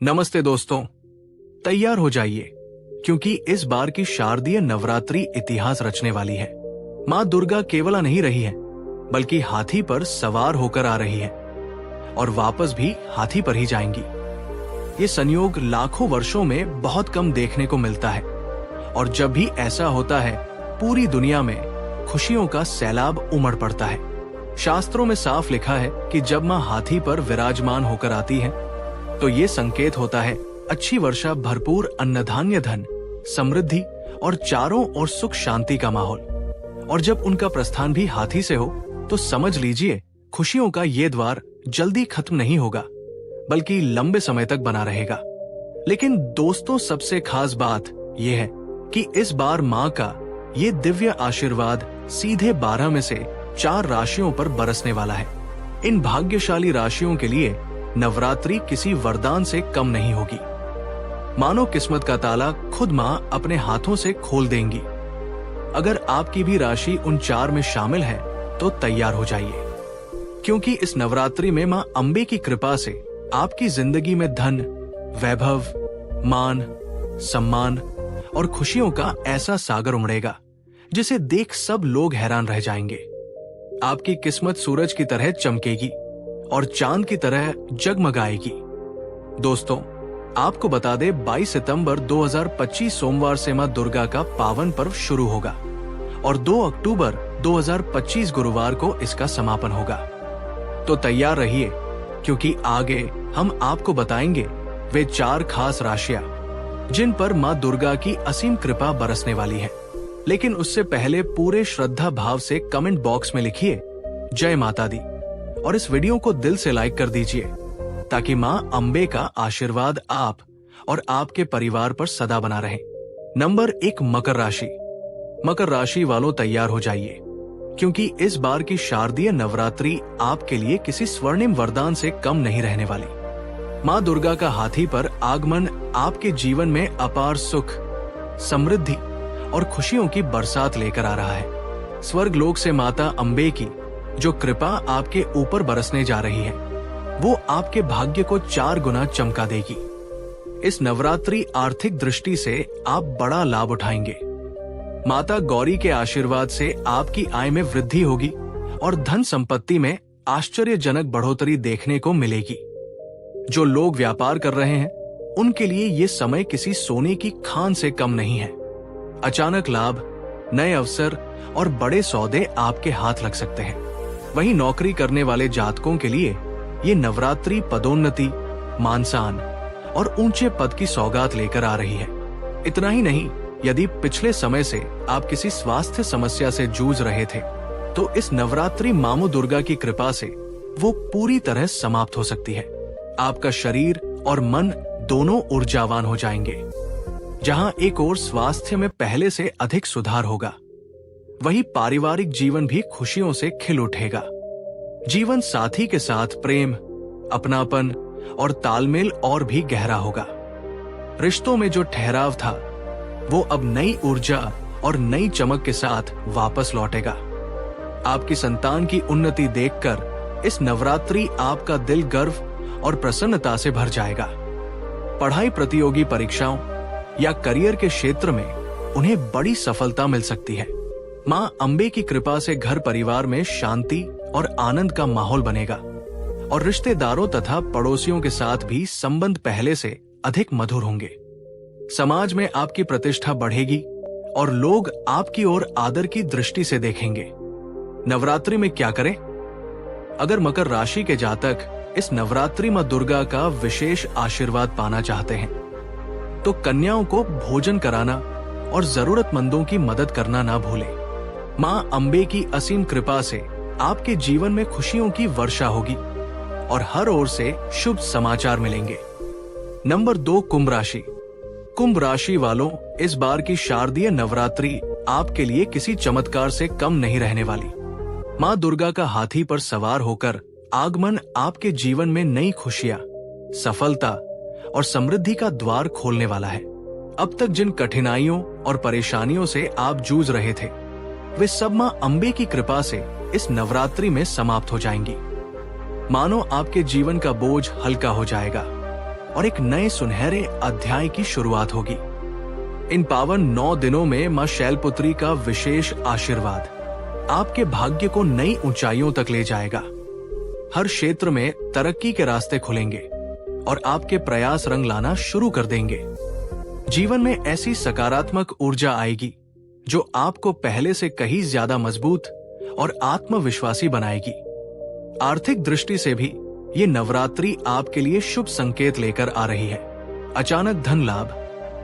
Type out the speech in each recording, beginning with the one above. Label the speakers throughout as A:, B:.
A: नमस्ते दोस्तों, तैयार हो जाइए क्योंकि इस बार की शारदीय नवरात्रि इतिहास रचने वाली है। माँ दुर्गा केवल नहीं रही है बल्कि हाथी पर सवार होकर आ रही है और वापस भी हाथी पर ही जाएंगी। ये संयोग लाखों वर्षों में बहुत कम देखने को मिलता है और जब भी ऐसा होता है पूरी दुनिया में खुशियों का सैलाब उमड़ पड़ता है। शास्त्रों में साफ लिखा है कि जब माँ हाथी पर विराजमान होकर आती है तो ये संकेत होता है अच्छी वर्षा, भरपूर अन्नधान्य, धन, समृद्धि और चारों ओर सुख शांति का माहौल। और जब उनका प्रस्थान भी हाथी से हो तो समझ लीजिए खुशियों का ये द्वार जल्दी खत्म नहीं होगा बल्कि लंबे समय तक बना रहेगा। लेकिन दोस्तों, सबसे खास बात यह है कि इस बार माँ का ये दिव्य आशीर्वाद सीधे 12 में से 4 राशियों पर बरसने वाला है। इन भाग्यशाली राशियों के लिए नवरात्रि किसी वरदान से कम नहीं होगी। मानो किस्मत का ताला खुद माँ अपने हाथों से खोल देंगी। अगर आपकी भी राशि उन 4 में शामिल है तो तैयार हो जाइए, क्योंकि इस नवरात्रि में माँ अम्बे की कृपा से आपकी जिंदगी में धन, वैभव, मान, सम्मान और खुशियों का ऐसा सागर उमड़ेगा जिसे देख सब लोग हैरान रह जाएंगे। आपकी किस्मत सूरज की तरह चमकेगी और चांद की तरह जगमगाएगी। दोस्तों, आपको बता दे 22 सितंबर 2025 सोमवार से मां दुर्गा का पावन पर्व शुरू होगा और 2 अक्टूबर 2025 गुरुवार को इसका समापन होगा। तो तैयार रहिए क्योंकि आगे हम आपको बताएंगे वे 4 खास राशियां जिन पर मां दुर्गा की असीम कृपा बरसने वाली है। लेकिन उससे पहले पूरे श्रद्धा भाव से कमेंट बॉक्स में लिखिए जय माता दी और इस वीडियो को दिल से लाइक कर दीजिए ताकि मां अम्बे का आशीर्वाद आप और आपके परिवार पर सदा बना रहे। नंबर 1, मकर राशि। मकर राशि वालों तैयार हो जाइए क्योंकि इस बार की शारदीय नवरात्रि आपके लिए किसी स्वर्णिम वरदान से कम नहीं रहने वाली। मां दुर्गा का हाथी पर आगमन आपके जीवन में अपार सुख, समृद्धि और खुशियों की बरसात लेकर आ रहा है। स्वर्ग लोक से माता अम्बे की जो कृपा आपके ऊपर बरसने जा रही है वो आपके भाग्य को 4 गुना चमका देगी। इस नवरात्रि आर्थिक दृष्टि से आप बड़ा लाभ उठाएंगे। माता गौरी के आशीर्वाद से आपकी आय में वृद्धि होगी और धन संपत्ति में आश्चर्यजनक बढ़ोतरी देखने को मिलेगी। जो लोग व्यापार कर रहे हैं उनके लिए ये समय किसी सोने की खान से कम नहीं है। अचानक लाभ, नए अवसर और बड़े सौदे आपके हाथ लग सकते हैं। वहीं नौकरी करने वाले जातकों के लिए ये नवरात्रि पदोन्नति, मानसान और ऊंचे पद की सौगात लेकर आ रही है। इतना ही नहीं, यदि पिछले समय से आप किसी स्वास्थ्य समस्या से जूझ रहे थे तो इस नवरात्रि मामू दुर्गा की कृपा से वो पूरी तरह समाप्त हो सकती है। आपका शरीर और मन दोनों ऊर्जावान हो जाएंगे। जहां एक ओर स्वास्थ्य में पहले से अधिक सुधार होगा, वहीं पारिवारिक जीवन भी खुशियों से खिल उठेगा। जीवन साथी के साथ प्रेम, अपनापन और तालमेल और भी गहरा होगा। रिश्तों में जो ठहराव था वो अब नई ऊर्जा और नई चमक के साथ वापस लौटेगा। आपकी संतान की उन्नति देखकर इस नवरात्रि आपका दिल गर्व और प्रसन्नता से भर जाएगा। पढ़ाई, प्रतियोगी परीक्षाओं या करियर के क्षेत्र में उन्हें बड़ी सफलता मिल सकती है। मां अम्बे की कृपा से घर परिवार में शांति और आनंद का माहौल बनेगा और रिश्तेदारों तथा पड़ोसियों के साथ भी संबंध पहले से अधिक मधुर होंगे। समाज में आपकी प्रतिष्ठा बढ़ेगी और लोग आपकी ओर आदर की दृष्टि से देखेंगे। नवरात्रि में क्या करें? अगर मकर राशि के जातक इस नवरात्रि मां दुर्गा का विशेष आशीर्वाद पाना चाहते हैं तो कन्याओं को भोजन कराना और जरूरतमंदों की मदद करना ना भूलें। मां अम्बे की असीम कृपा से आपके जीवन में खुशियों की वर्षा होगी और हर ओर से शुभ समाचार मिलेंगे। नंबर 2, कुंभ राशि। कुंभ राशि वालों, इस बार की शारदीय नवरात्रि आपके लिए किसी चमत्कार से कम नहीं रहने वाली। मां दुर्गा का हाथी पर सवार होकर आगमन आपके जीवन में नई खुशियां, सफलता और समृद्धि का द्वार खोलने वाला है। अब तक जिन कठिनाइयों और परेशानियों से आप जूझ रहे थे वे सब मां अम्बे की कृपा से इस नवरात्रि में समाप्त हो जाएंगी। मानो आपके जीवन का बोझ हल्का हो जाएगा और एक नए सुनहरे अध्याय की शुरुआत होगी। इन पावन 9 दिनों में मां शैलपुत्री का विशेष आशीर्वाद आपके भाग्य को नई ऊंचाइयों तक ले जाएगा। हर क्षेत्र में तरक्की के रास्ते खुलेंगे और आपके प्रयास रंग लाना शुरू कर देंगे। जीवन में ऐसी सकारात्मक ऊर्जा आएगी जो आपको पहले से कहीं ज्यादा मजबूत और आत्मविश्वासी बनाएगी। आर्थिक दृष्टि से भी ये नवरात्रि आपके लिए शुभ संकेत लेकर आ रही है। अचानक धन लाभ,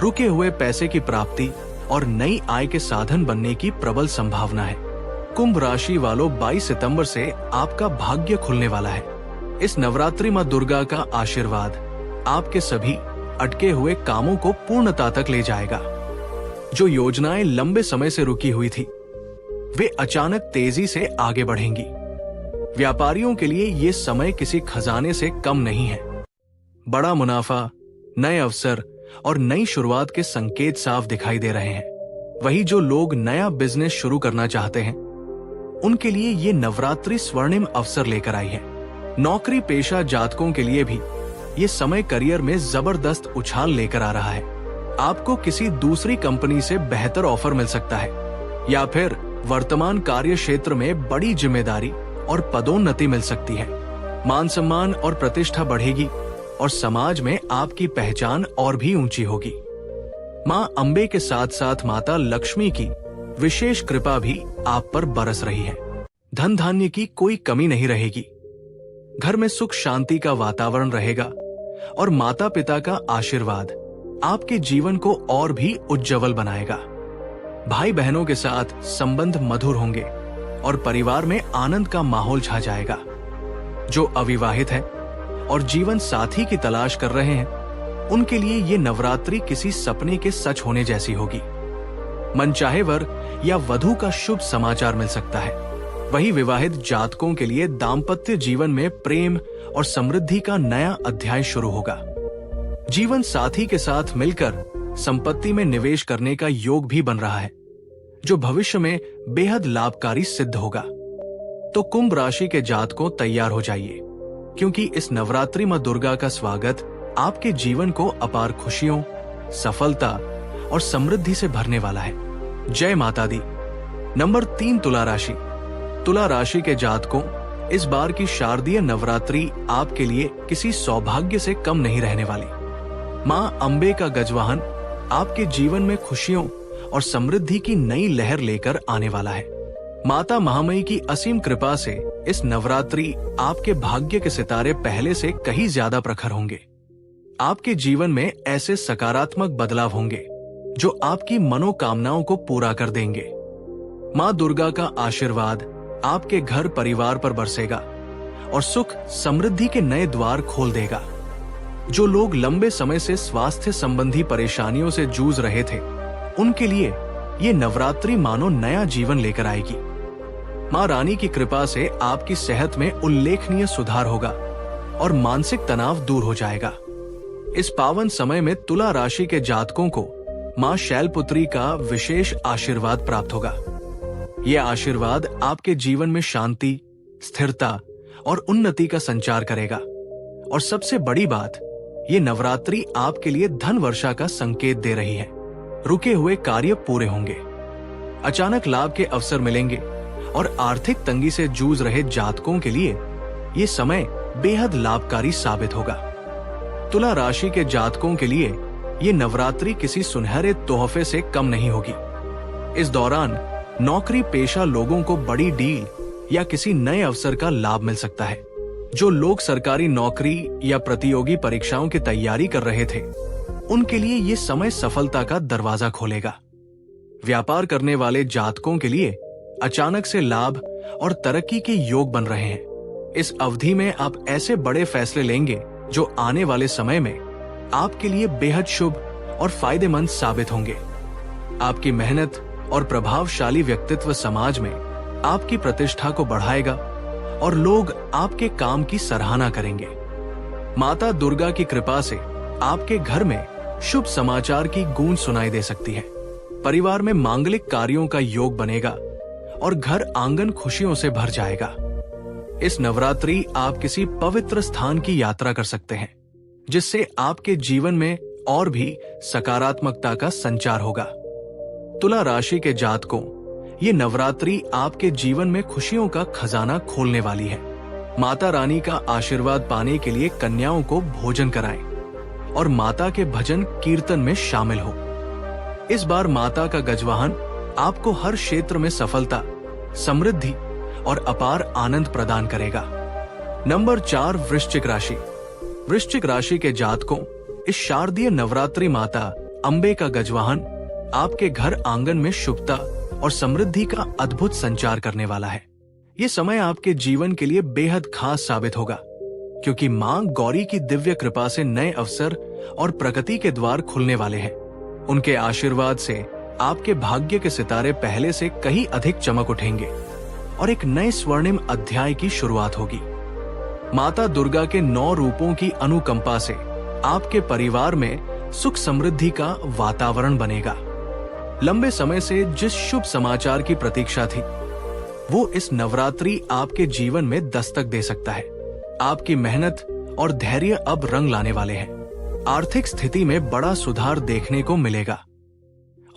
A: रुके हुए पैसे की प्राप्ति और नई आय के साधन बनने की प्रबल संभावना है। कुंभ राशि वालों, 22 सितंबर से आपका भाग्य खुलने वाला है। इस नवरात्रि मां दुर्गा का आशीर्वाद आपके सभी अटके हुए कामों को पूर्णता तक ले जाएगा। जो योजनाएं लंबे समय से रुकी हुई थी, वे अचानक तेजी से आगे बढ़ेंगी। व्यापारियों के लिए ये समय किसी खजाने से कम नहीं है। बड़ा मुनाफा, नए अवसर और नई शुरुआत के संकेत साफ दिखाई दे रहे हैं। वही जो लोग नया बिजनेस शुरू करना चाहते हैं, उनके लिए ये नवरात्रि स्वर्णिम अवसर लेकर आई है। नौकरी पेशा जातकों के लिए भी ये समय करियर में जबरदस्त उछाल लेकर आ रहा है। आपको किसी दूसरी कंपनी से बेहतर ऑफर मिल सकता है या फिर वर्तमान कार्य क्षेत्र में बड़ी जिम्मेदारी और पदोन्नति मिल सकती है। मान सम्मान और प्रतिष्ठा बढ़ेगी और समाज में आपकी पहचान और भी ऊंची होगी। मां अंबे के साथ साथ माता लक्ष्मी की विशेष कृपा भी आप पर बरस रही है। धन धान्य की कोई कमी नहीं रहेगी। घर में सुख शांति का वातावरण रहेगा और माता पिता का आशीर्वाद आपके जीवन को और भी उज्जवल बनाएगा। भाई बहनों के साथ संबंध मधुर होंगे और परिवार में आनंद का माहौल छा जाएगा। जो अविवाहित है और जीवन साथी की तलाश कर रहे हैं, उनके लिए ये नवरात्रि किसी सपने के सच होने जैसी होगी। मनचाहे वर या वधू का शुभ समाचार मिल सकता है। वही विवाहित जातकों के लिए दाम्पत्य जीवन में प्रेम और समृद्धि का नया अध्याय शुरू होगा। जीवन साथी के साथ मिलकर संपत्ति में निवेश करने का योग भी बन रहा है, जो भविष्य में बेहद लाभकारी सिद्ध होगा। तो कुंभ राशि के जातकों, तैयार हो जाइए, क्योंकि इस नवरात्रि मां दुर्गा का स्वागत आपके जीवन को अपार खुशियों, सफलता और समृद्धि से भरने वाला है। जय माता दी। नंबर 3, तुला राशि। तुला राशि के जातकों, इस बार की शारदीय नवरात्रि आपके लिए किसी सौभाग्य से कम नहीं रहने वाली। मां अंबे का गजवाहन आपके जीवन में खुशियों और समृद्धि की नई लहर लेकर आने वाला है। माता महामाई की असीम कृपा से इस नवरात्रि आपके भाग्य के सितारे पहले से कहीं ज्यादा प्रखर होंगे। आपके जीवन में ऐसे सकारात्मक बदलाव होंगे जो आपकी मनोकामनाओं को पूरा कर देंगे। मां दुर्गा का आशीर्वाद आपके घर परिवार पर बरसेगा और सुख समृद्धि के नए द्वार खोल देगा। जो लोग लंबे समय से स्वास्थ्य संबंधी परेशानियों से जूझ रहे थे, उनके लिए ये नवरात्रि मानो नया जीवन लेकर आएगी। मां रानी की कृपा से आपकी सेहत में उल्लेखनीय सुधार होगा और मानसिक तनाव दूर हो जाएगा। इस पावन समय में तुला राशि के जातकों को मां शैलपुत्री का विशेष आशीर्वाद प्राप्त होगा। यह आशीर्वाद आपके जीवन में शांति, स्थिरता और उन्नति का संचार करेगा। और सबसे बड़ी बात, ये नवरात्रि आपके लिए धन वर्षा का संकेत दे रही है। रुके हुए कार्य पूरे होंगे, अचानक लाभ के अवसर मिलेंगे और आर्थिक तंगी से जूझ रहे जातकों के लिए ये समय बेहद लाभकारी साबित होगा। तुला राशि के जातकों के लिए ये नवरात्रि किसी सुनहरे तोहफे से कम नहीं होगी। इस दौरान नौकरी पेशा लोगों को बड़ी डील या किसी नए अवसर का लाभ मिल सकता है। जो लोग सरकारी नौकरी या प्रतियोगी परीक्षाओं की तैयारी कर रहे थे, उनके लिए ये समय सफलता का दरवाजा खोलेगा। व्यापार करने वाले जातकों के लिए अचानक से लाभ और तरक्की के योग बन रहे हैं। इस अवधि में आप ऐसे बड़े फैसले लेंगे जो आने वाले समय में आपके लिए बेहद शुभ और फायदेमंद साबित होंगे। आपकी मेहनत और प्रभावशाली व्यक्तित्व समाज में आपकी प्रतिष्ठा को बढ़ाएगा और लोग आपके काम की सराहना करेंगे। माता दुर्गा की कृपा से आपके घर में शुभ समाचार की गूंज सुनाई दे सकती है। परिवार में मांगलिक कार्यों का योग बनेगा और घर आंगन खुशियों से भर जाएगा। इस नवरात्रि आप किसी पवित्र स्थान की यात्रा कर सकते हैं, जिससे आपके जीवन में और भी सकारात्मकता का संचार होगा। तुला राशि के जातकों, ये नवरात्रि आपके जीवन में खुशियों का खजाना खोलने वाली है। माता रानी का आशीर्वाद पाने के लिए कन्याओं को भोजन कराएं और माता के भजन कीर्तन में शामिल हो। इस बार माता का गजवाहन आपको हर क्षेत्र में सफलता, समृद्धि और अपार आनंद प्रदान करेगा। नंबर 4, वृश्चिक राशि। वृश्चिक राशि के जातकों, इस शारदीय नवरात्रि माता अंबे का गजवाहन आपके घर आंगन में शुभता और समृद्धि का अद्भुत संचार करने वाला है। ये समय आपके जीवन के लिए बेहद खास साबित होगा, क्योंकि मां गौरी की दिव्य कृपा से नए अवसर और प्रगति के द्वार खुलने वाले हैं। उनके आशीर्वाद से आपके भाग्य के सितारे पहले से कहीं अधिक चमक उठेंगे और एक नए स्वर्णिम अध्याय की शुरुआत होगी। माता दुर्गा के 9 रूपों की अनुकंपा से आपके परिवार में सुख समृद्धि का वातावरण बनेगा। लंबे समय से जिस शुभ समाचार की प्रतीक्षा थी, वो इस नवरात्रि आपके जीवन में दस्तक दे सकता है। आपकी मेहनत और धैर्य अब रंग लाने वाले हैं। आर्थिक स्थिति में बड़ा सुधार देखने को मिलेगा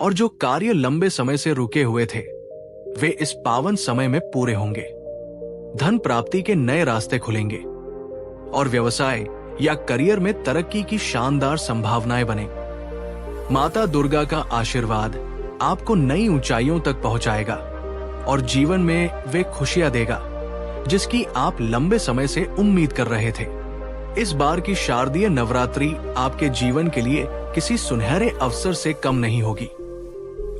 A: और जो कार्य लंबे समय से रुके हुए थे, वे इस पावन समय में पूरे होंगे। धन प्राप्ति के नए रास्ते खुलेंगे और व्यवसाय या करियर में तरक्की की शानदार संभावनाएं बने। माता दुर्गा का आशीर्वाद आपको नई ऊंचाइयों तक पहुंचाएगा और जीवन में वे खुशियां देगा जिसकी आप लंबे समय से उम्मीद कर रहे थे। इस बार की शारदीय नवरात्रि आपके जीवन के लिए किसी सुनहरे अवसर से कम नहीं होगी।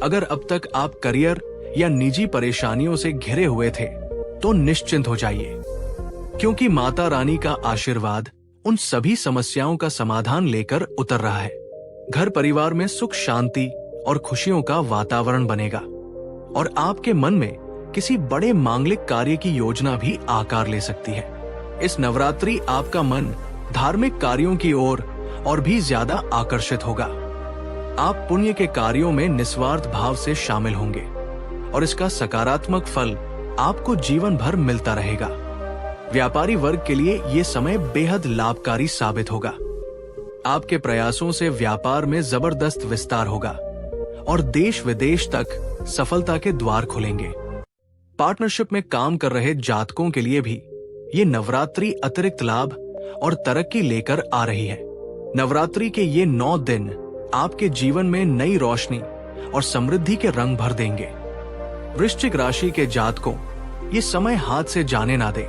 A: अगर अब तक आप करियर या निजी परेशानियों से घिरे हुए थे, तो निश्चिंत हो जाइए, क्योंकि माता रानी का आशीर्वाद उन सभी समस्याओं का समाधान लेकर उतर रहा है। घर परिवार में सुख शांति और खुशियों का वातावरण बनेगा और आपके मन में किसी बड़े मांगलिक कार्य की योजना भी आकार ले सकती है। इस नवरात्रि आपका मन धार्मिक कार्यों की ओर और भी ज्यादा आकर्षित होगा। आप पुण्य के कार्यों में निस्वार्थ भाव से शामिल होंगे और इसका सकारात्मक फल आपको जीवन भर मिलता रहेगा। व्यापारी वर्ग के लिए ये समय बेहद लाभकारी साबित होगा। आपके प्रयासों से व्यापार में जबरदस्त विस्तार होगा और देश विदेश तक सफलता के द्वार खुलेंगे। पार्टनरशिप में काम कर रहे जातकों के लिए भी ये नवरात्रि अतिरिक्त लाभ और तरक्की लेकर आ रही है। नवरात्रि के ये 9 दिन आपके जीवन में नई रोशनी और समृद्धि के रंग भर देंगे। वृश्चिक राशि के जातकों, ये समय हाथ से जाने ना दे,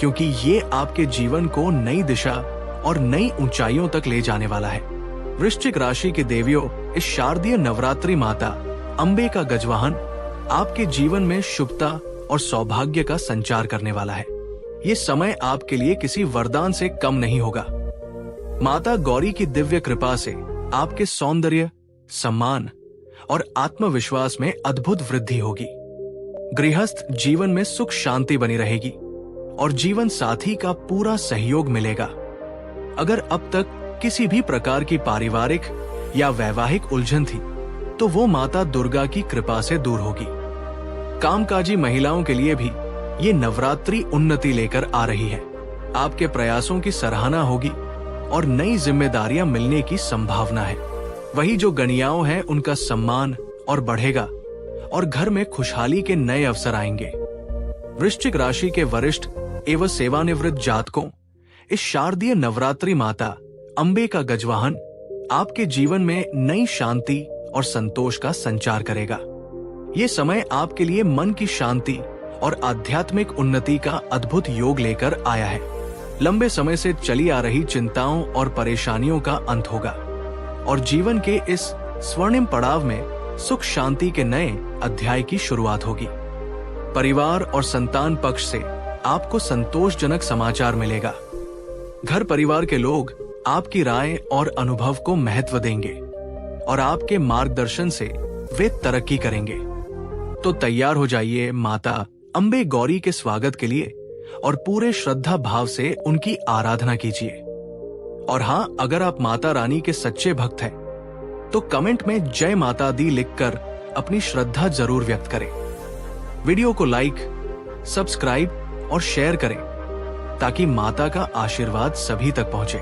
A: क्योंकि ये आपके जीवन को नई दिशा और नई ऊंचाइयों तक ले जाने वाला है। वृश्चिक राशि के देवियों, इस शारदीय नवरात्रि माता अंबे का गजवाहन आपके जीवन में शुभता और सौभाग्य का संचार करने वाला है। ये समय आपके लिए किसी वरदान से कम नहीं होगा। माता गौरी की दिव्य कृपा से आपके सौंदर्य, सम्मान और आत्मविश्वास में अद्भुत वृद्धि होगी। गृहस्थ जीवन में सुख शांति बनी रहेगी और जीवन साथी का पूरा सहयोग मिलेगा। अगर अब तक किसी भी प्रकार की पारिवारिक या वैवाहिक उलझन थी, तो वो माता दुर्गा की कृपा से दूर होगी। कामकाजी महिलाओं के लिए भी ये नवरात्रि उन्नति लेकर आ रही है। आपके प्रयासों की सराहना होगी और नई जिम्मेदारियां मिलने की संभावना है। वही जो गणियाओं हैं, उनका सम्मान और बढ़ेगा और घर में खुशहाली के नए अवसर आएंगे। वृश्चिक राशि के वरिष्ठ एवं सेवानिवृत्त जातकों, इस शारदीय नवरात्रि माता अंबे का गजवाहन आपके जीवन में नई शांति और संतोष का संचार करेगा। ये समय आपके लिए मन की शांति और आध्यात्मिक उन्नति का अद्भुत योग लेकर आया है। लंबे समय से चली आ रही चिंताओं और परेशानियों का अंत होगा और जीवन के इस स्वर्णिम पड़ाव में सुख शांति के नए अध्याय की शुरुआत होगी। परिवार और संतान पक्ष से आपको संतोषजनक समाचार मिलेगा। घर परिवार के लोग आपकी राय और अनुभव को महत्व देंगे और आपके मार्गदर्शन से वे तरक्की करेंगे। तो तैयार हो जाइए माता अंबे गौरी के स्वागत के लिए और पूरे श्रद्धा भाव से उनकी आराधना कीजिए। और हाँ, अगर आप माता रानी के सच्चे भक्त हैं, तो कमेंट में जय माता दी लिखकर अपनी श्रद्धा जरूर व्यक्त करें। वीडियो को लाइक, सब्सक्राइब और शेयर करें ताकि माता का आशीर्वाद सभी तक पहुंचे।